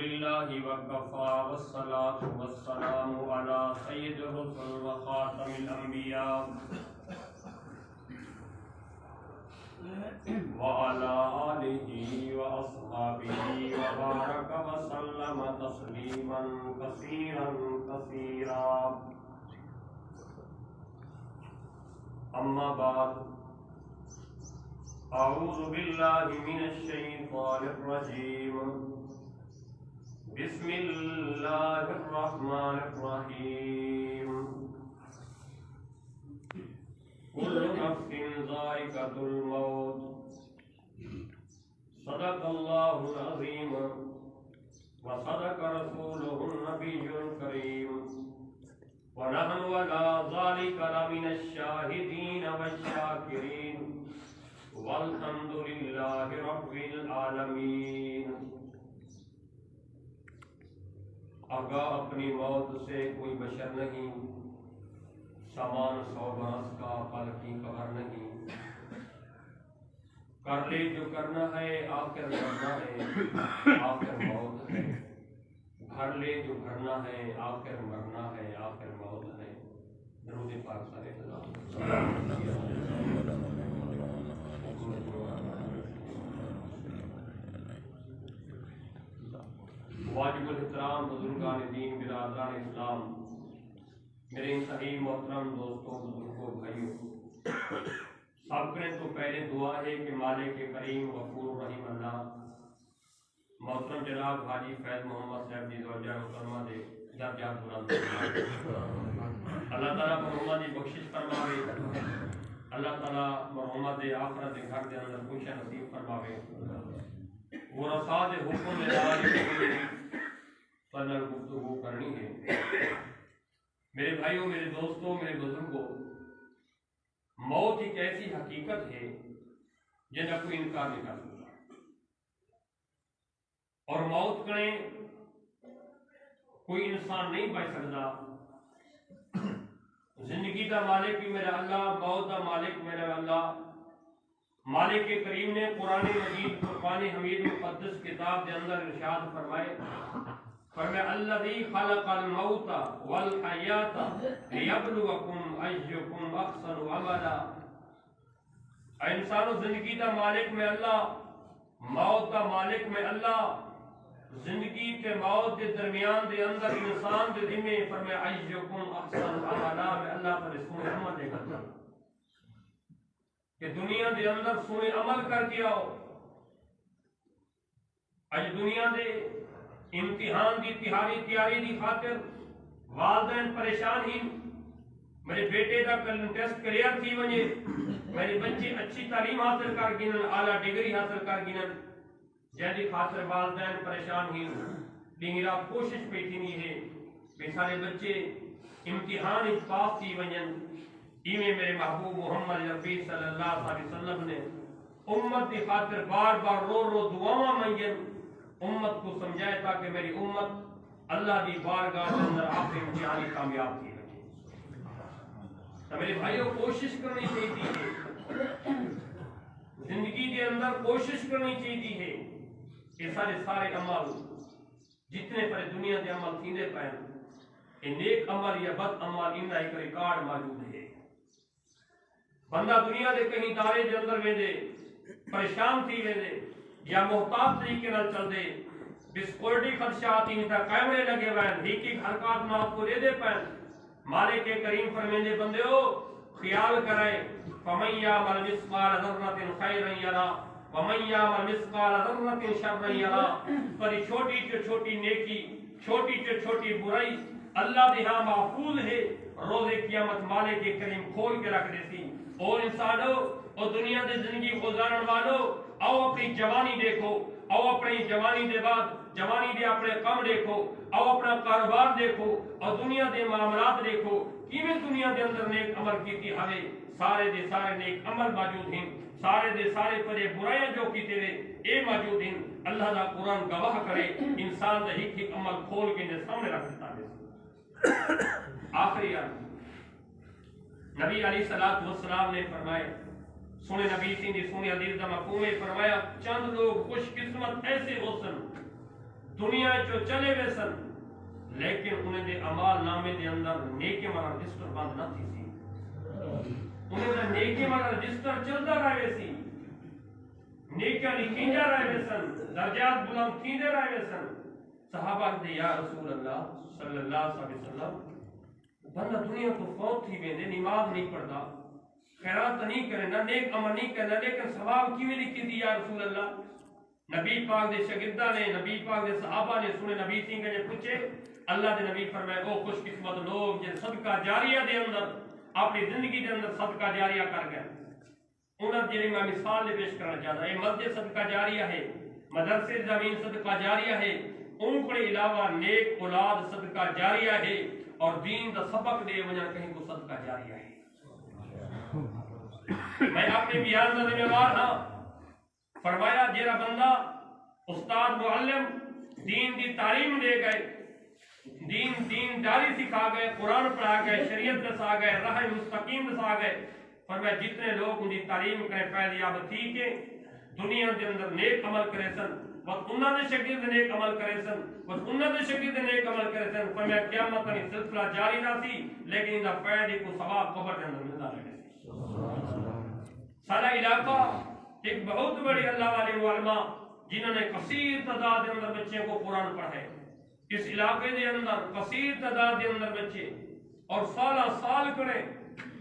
لله وكفى والصلاة والسلام على سيد الرسل وخاتم الأنبياء وعلى آله وأصحابه وبارك وسلم تسليما كثيرا كثيرا. أما بعد، أعوذ بالله من الشيطان الرجيم. بسم الله الرحمن الرحيم. كل نفس ذائقة الموت. صدق الله العظيم وصدق رسوله النبي الكريم، ونحن على ذلك لمن الشاهدين والشاكرين، والحمد لله رب العالمين. آگاہ اپنی موت سے کوئی بشر نہیں، سامان 100 برس کا پل کی خبر نہیں. کر لے جو کرنا ہے آخر کرنا ہے، آخر موت ہے. بھر لے جو بھرنا ہے آخر مرنا ہے، آخر موت ہے. درود پاک سارے واجب الاحترام بزرگان دین، برادران اسلام، میرے صحیح محترم دوستوں، بزرگوں، بھائیوں، سب کریں تو پہلے دعا ہے کہ مالک کریم غفور رحیم اللہ محترم جناب حاجی فیض محمد صاحب جی زوجہ محترمہ دے درجات بلند فرمائے. اللہ تعالیٰ مرحومہ دی بخشش فرماوے. اللہ تعالیٰ مرحومہ دے آخرت دے گھر دے اندر خوش نصیب فرماوے. وہ رسا دے حکم دے پر گفتگو کرنی ہے. میرے بھائیوں، میرے دوستوں، میرے بزرگوں، موت ایک ایسی حقیقت ہے جن کا کوئی انکار نہیں کر سکتا. اور موت کریں کوئی انسان نہیں بچ سکتا. زندگی کا مالک بھی میرا اللہ، موت کا مالک میرا اللہ. مالک کریم نے قرآن مجید فرقان حمید مقدس کتاب کے اندر ارشاد فرمائے الذی خلق الموت والحیات لیبلوکم ایکم احسن عملا. اے انسانو، زندگی کا مالک میں اللہ، موت کا مالک میں اللہ. زندگی کے موت کے درمیان دے اندر انسان دے ذمے فرمایا ایکم احسن عملا. میں اللہ پر سونے عمل دے کرتا کہ دنیا دے اندر سونے عمل کر کے آؤ. اج دنیا دے امتحان دی تیاری دی خاطر والدین پریشان ہی. میرے بیٹے کا ٹیسٹ کلیئر تھی وجے، میرے بچے اچھی تعلیم حاصل کر گئے، اعلیٰ ڈگری حاصل کر گئے، جیدی خاطر والدین پریشان ہی. دن رات کوشش پہ تھی ہے کہ سارے بچے امتحان پاس تھی ونجن. ایویں میرے محبوب محمد ربی صلی اللہ علیہ وسلم نے امت کی خاطر بار بار رو دعاواں منگن، امت کو سمجھائے تاکہ میری امت اللہ دی بارگاہ کے اندر آخری امتحانی کامیاب تھی. تو میرے بھائیوں، کوشش کرنی چاہیے ہے، زندگی کے اندر کوشش کرنی چاہیے ہے کہ سارے عمل جتنے پر دنیا کے عمل تھیندے پائیں، نیک عمل یا بد عمل ان کا ایک ریکارڈ موجود ہے. بندہ دنیا دے کہیں دارے دے اندر ویندے پریشان تھی ویندے یا محتاط طریقے نال چل دے، سیکورٹی خدشات ہی تا کیمرے لگے ہوئے ہیں، ایک حرکات میں آپ کو دے پائیں. مالک کریم فرمیندے بندیو خیال کرائے فَمَن يَعْمَلْ مِثْقَالَ ذَرَّةٍ خَيْرًا يَرَهُ وَمَن يَعْمَلْ مِثْقَالَ ذَرَّةٍ شَرًّا يَرَهُ. پر چھوٹی سے چھوٹی نیکی، چھوٹی سے چھوٹی برائی اللہ دے ہاں محفوظ ہے. روز قیامت مالک کریم کھول کے رکھ دیتی. اور انسانو، اور دنیا دے زندگی گزارن والو، او اپنی جوانی دیکھو، او اپنی جوانی دے بعد جوانی دے اپنے کام دیکھو، او اپنا کاروبار دیکھو، اور دنیا دے معاملات دیکھو. کیویں دنیا دے اندر نیک عمل کیتی ہوئے، سارے دے سارے نیک عمل موجود ہیں، سارے دے سارے پرے برائیاں جو کیتے ہوئے اے موجود ہیں. اللہ دا قرآن گواہ کرے انسان دا ایک عمل کھول کے سامنے رکھ دیتا ہے. آخری نبی علیہ السلام نے فرمایا، سنے نبی سین دی سنے حدیث دا مفہوم فرمایا چند لوگ خوش قسمت ایسے ہو سن دنیا چو چلے وے سن لیکن انہیں دے عمال نامے دے اندر نیکی والا رجسٹر بند نہ تھی سی انہیں دے نیکی والا رجسٹر چلتا رہے سی نیکیاں لکھیندے رہے سن درجات بلند تھیندے رہے سن صحابہ نے یا رسول اللہ صلی اللہ علیہ وسلم بندہ دنیا تو فوت تھی ویندے نماز نہیں پڑھتا خیرات نہیں کرے نہ نیک عمل نہیں کرنا لیکن ثواب کیویں لکھی دی یا رسول اللہ نبی پاک دے شاگرداں نے نبی پاک دے صحابہ نے سنے نبی سنگھ نے پوچھے اللہ دے نبی فرمائے او خوش قسمت لوگ جن صدقہ جاریہ دے اندر اپنی زندگی دے اندر صدقہ جاریہ کر گئے انہاں جڑی میں مثال دے پیش کرنا چاہتا ہے مسجد صدقہ جاریہ ہے مدرسے زمین صدقہ جاریہ ہے ان کے علاوہ نیک اولاد صدقہ جاریہ ہے اور دین دا سبق دے وجہ کہیں کو صدقہ جاریہ ہے میں اپنے بیان دا ذمہ دار ہاں فرمایا جیرا بندہ استاد معلم دین دی تعلیم دے گئے دین داری سکھا گئے قرآن پڑھا گئے شریعت دسا گئے راہ مستقیم دسا گئے فرمایا جتنے لوگ ان دی تعلیم کرے فیضیاب تھی کہ دنیا دے اندر نیک عمل کرے سن بس انہاں دے شاگرد نیک عمل کرے سن بس انہاں دے شاگرد نیک عمل کرے سن فرمایا قیامت تک سلسلہ جاری نہ سی لیکن ان دا فائدے کو ثواب قبر دے اندر ملتا رہے سارا علاقہ ایک بہت بڑی اللہ والے علماء جنہوں نے کثیر تعداد کے اندر بچے کو قرآن پڑھائے اس علاقے دے اندر کثیر تعداد کے اندر بچے اور سالہ سال کرے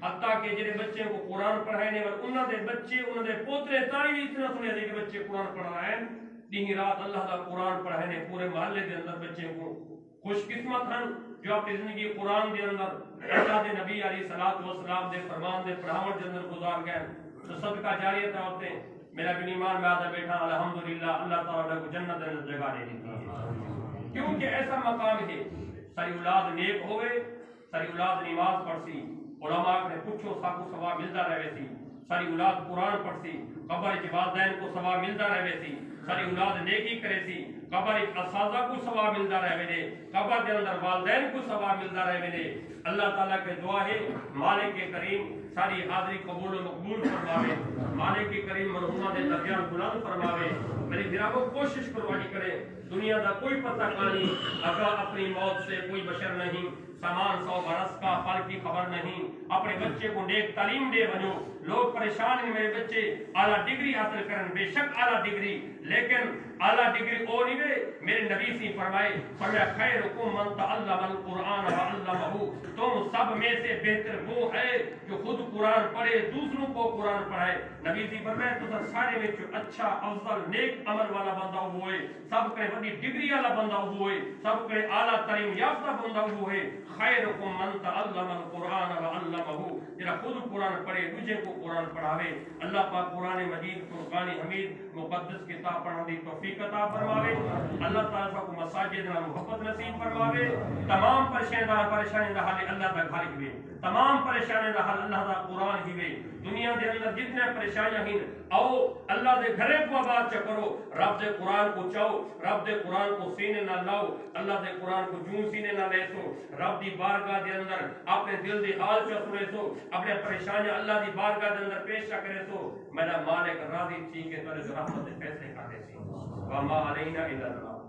حتیٰ کہ جنہیں بچے کو قرآن پڑھائے اور انہوں نے بچے انہوں نے پوترے تاری بھی اتنا سنے دے کہ بچے قرآن پڑھ رہے ہیں دینی رات اللہ کا قرآن پڑھائے پورے محلے کے اندر بچے کو خوش قسمت ہیں جو اپنی زندگی قرآن کے اندر اللہ دے نبی علیہ الصلوۃ والسلام دے فرمان دے پڑھاون کے اندر گزار گئے تو صدقہ جاریہ ہوتے ہیں میرا بھی ایمان میں آدھا بیٹھا الحمدللہ اللہ تعالیٰ کو جنت میں جگہ دے دیتی ہے کیونکہ ایسا مقام ہے ساری اولاد نیک ہوئے ساری اولاد نماز پڑھ سی علماء نے پوچھو ساکو ثواب ملتا رہے سی ساری اولاد قرآن پڑھ سی قبر کے والدین کو ثواب ملتا رہے سی ساری اولاد نیکی کرے سی قبر اساتذہ کو ثواب ملتا رہے قبر کے اندر والدین کو ثواب ملتا رہے اللہ تعالیٰ کے دعا ہے مالک کریم ساری حاضری قبول و مقبول فرماوے مالک کریم مرحومہ دے درجات بلند فرماوے میری جنابوں کوشش کروائی کرے دنیا دا کوئی پتہ نہیں اگر اپنی موت سے کوئی بشر نہیں سامان 100 برس کا پل کی خبر نہیں اپنے بچے کو نیک تعلیم دے بنو لوگ پریشان ہیں میرے بچے اعلیٰ ڈگری حاصل کرن بے شک اعلیٰ ڈگری لیکن اعلیٰ ڈگری او نہیں دے میرے نبی سے فرمایا خیرکم من تعلم القرآن وعلمہ تم سب میں سے بہتر وہ ہے جو خود قرآن پڑھے دوسروں کو قرآن پڑھائے نبی سے فرمایا تو سارے میں جو اچھا افضل نیک عمل والا بندہ ہوئے سب کے بڑی ڈگری والا بندہ ہوئے سب کے اعلیٰ تعلیم یافتہ بندہ ہوئے خیرکم من تعلم القرآن وعلمہ جنہا خود قرآن پڑھے دوسرے کو قرآن پڑھاوے اللہ پاک قرآن مجید فرقان حمید مقدس کتاب پڑھنے دی توفیق عطا فرماوے اللہ تعالیٰ کو مساجد نہ محبت نصیب فرماوے تمام پریشانی دا حال اللہ دا گھر ہوئے تمام پریشانی دا حال اللہ دا قرآن ہوئے دنیا دے اندر جتنے پریشانیاں ہیں او اللہ دے گھرے کو آباد چکرو رب دے قرآن کو چاہو رب دے قرآن کو سینے نہ لاؤ اللہ دے قرآن کو جون سینے نہ لے سو رب دی بارگاہ دے اندر اپنے دل دی حال چا سنے سو اپنے پریشانیاں اللہ دی بارگاہ دے اندر پیش کرے سو میرا مالک راضی تھی کہ تیرے رحمت سے فیصلے کر دے سی وما علینا الا البلاغ